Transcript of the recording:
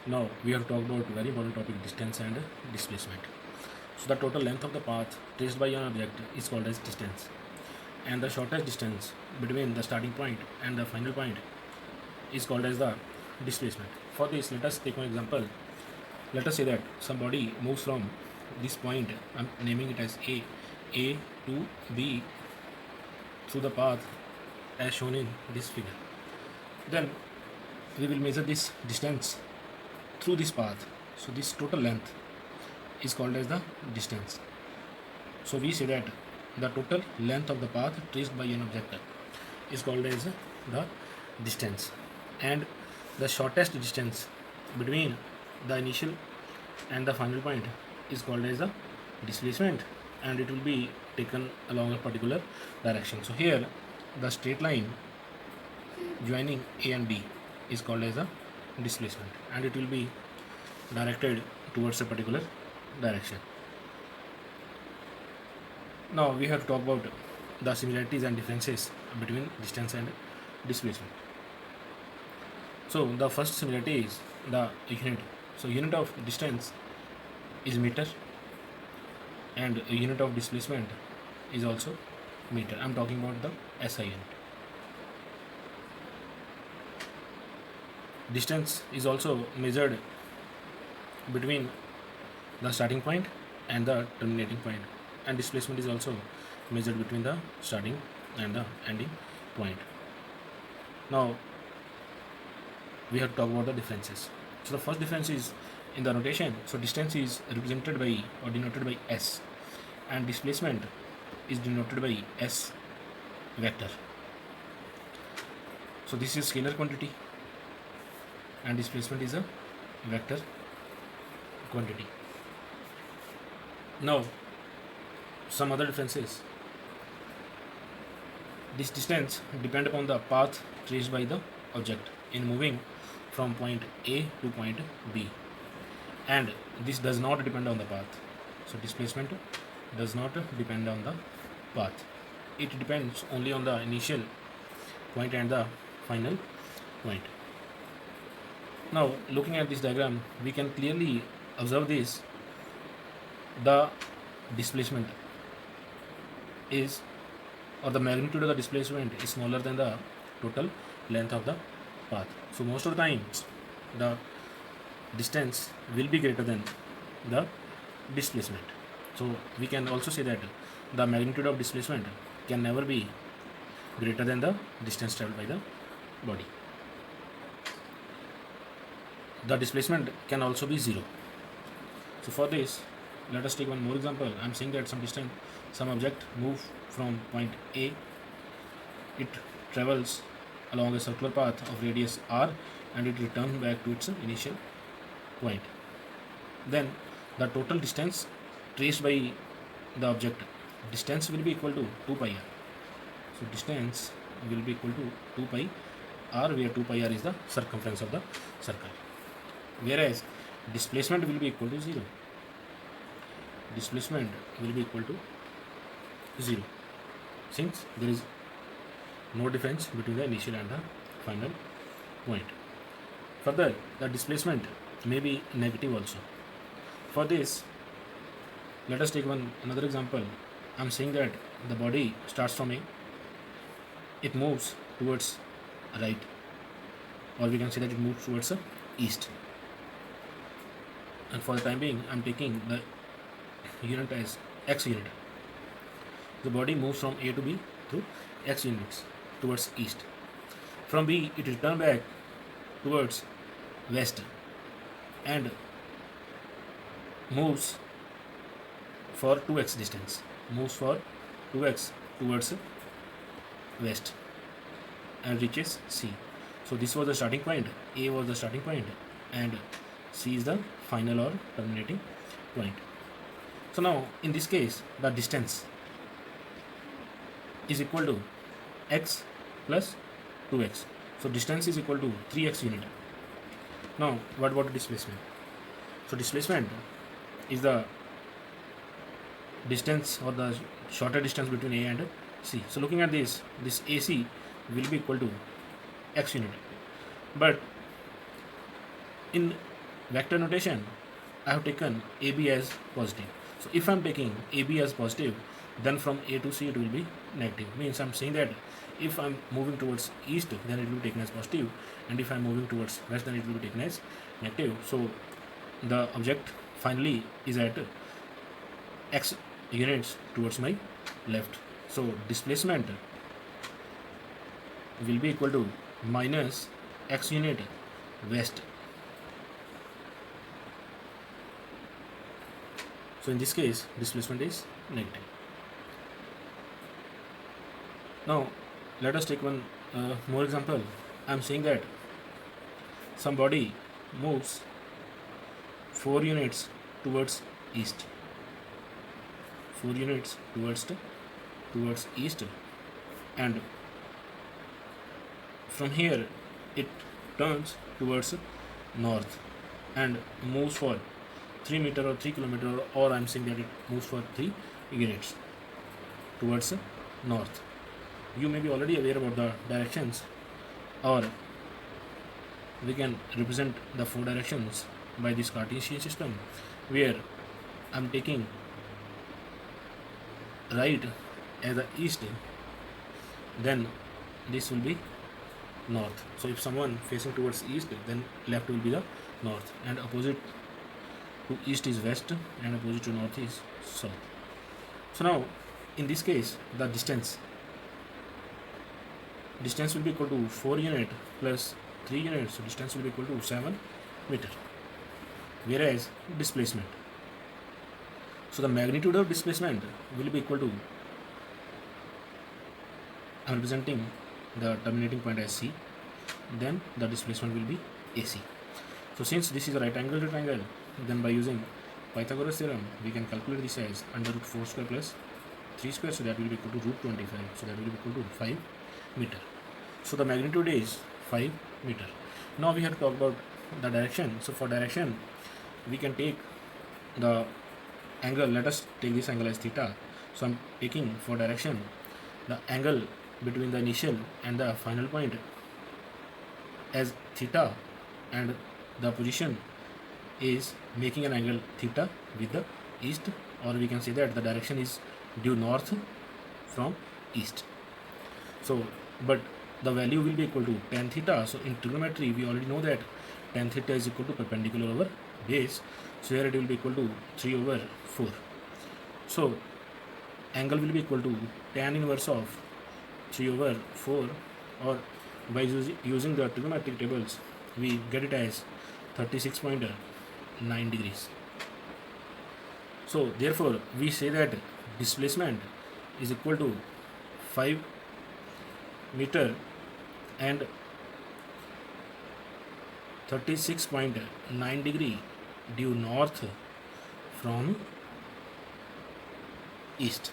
Now we have talked about very important topic, distance and displacement. So the total length of the path traced by an object is called as distance, and the shortest distance between the starting point and the final point is called as the displacement. For this, let us take one example. Let us say that somebody moves from this point, I'm naming it as A to B through the path as shown in this figure. Then we will measure this distance through this path. So this total length is called as the distance. So we say that the total length of the path traced by an object is called as the distance, and the shortest distance between the initial and the final point is called as the displacement, and it will be taken along a particular direction. So here the straight line joining A and B is called as a displacement, and it will be directed towards a particular direction. Now we have to talk about the similarities and differences between distance and displacement. So the first similarity is the unit. So unit of distance is meter, and a unit of displacement is also meter. I'm talking about the SI unit. Distance is also measured between the starting point and the terminating point, and displacement is also measured between the starting and the ending point. Now we have to talk about the differences. So the first difference is in the notation. So distance is represented by or denoted by S, and displacement is denoted by S vector. So this is scalar quantity and displacement is a vector quantity. Now some other differences. This distance depend upon the path traced by the object in moving from point A to point B, and this does not depend on the path. So displacement does not depend on the path. It depends only on the initial point and the final point. Now looking at this diagram, we can clearly observe this. The displacement is, or the magnitude of the displacement is smaller than the total length of the path. So most of the times the distance will be greater than the displacement. So we can also say that the magnitude of displacement can never be greater than the distance traveled by the body. The displacement can also be zero. So for this, let us take one more example. I'm saying that some object move from point A, it travels along a circular path of radius r, and it returns back to its initial point. Then the total distance traced by the object, distance will be equal to 2 pi r. So distance will be equal to 2 pi r, where 2 pi r is the circumference of the circle, whereas displacement will be equal to 0. Displacement will be equal to 0, since there is no difference between the initial and the final point. Further, the displacement may be negative also. For this, let us take another example. I'm saying that the body starts from A, it moves towards right, or we can say that it moves towards east. And for the time being, I'm taking the unit as x unit. The body moves from A to B through x units towards east. From B, it returns back towards west and moves for 2x distance, moves for 2x towards west and reaches C. So this was the starting point, A was the starting point, and C is the final or terminating point. So now in this case, the distance is equal to x plus 2x. So distance is equal to 3x unit. Now what about displacement? So displacement is the distance or the shorter distance between A and C. So looking at this AC will be equal to x unit. But in vector notation, I have taken AB as positive. So if I'm taking AB as positive, then from A to C it will be negative. Means I'm saying that if I'm moving towards east, then it will be taken as positive, and if I'm moving towards west, then it will be taken as negative. So the object finally is at x units towards my left. So displacement will be equal to minus x unit west. So in this case, displacement is negative. Now let us take one more example. I am saying that some body moves 4 units towards east. 4 units towards east, and from here it turns towards north and moves for 3 meter or 3 kilometer, or I'm saying that it moves for 3 units towards north. You may be already aware about the directions, or we can represent the 4 directions by this Cartesian system, where I'm taking right as the east, then this will be north. So if someone facing towards east, then left will be the north, and opposite to east is west, and opposite to north is south. So now in this case, the distance will be equal to 4 unit plus 3 units, so distance will be equal to 7 meter. Whereas displacement, so the magnitude of displacement will be equal to, I am representing the terminating point as C, then the displacement will be AC. So since this is a right angle triangle, then by using Pythagoras theorem, we can calculate this as under root 4 square plus 3 square, so that will be equal to root 25, so that will be equal to 5 meter. So the magnitude is 5 meter. Now we have to talk about the direction. So for direction, we can take the angle. Let us take this angle as theta. So I'm taking for direction the angle between the initial and the final point as theta, and the position is making an angle theta with the east, or we can say that the direction is due north from east. So but the value will be equal to tan theta. So in trigonometry we already know that tan theta is equal to perpendicular over base, so here it will be equal to 3 over 4. So angle will be equal to tan inverse of 3 over 4, or by using the trigonometric tables we get it as 36.9 degrees. So therefore we say that displacement is equal to 5 meter and 36.9 degree due north from east.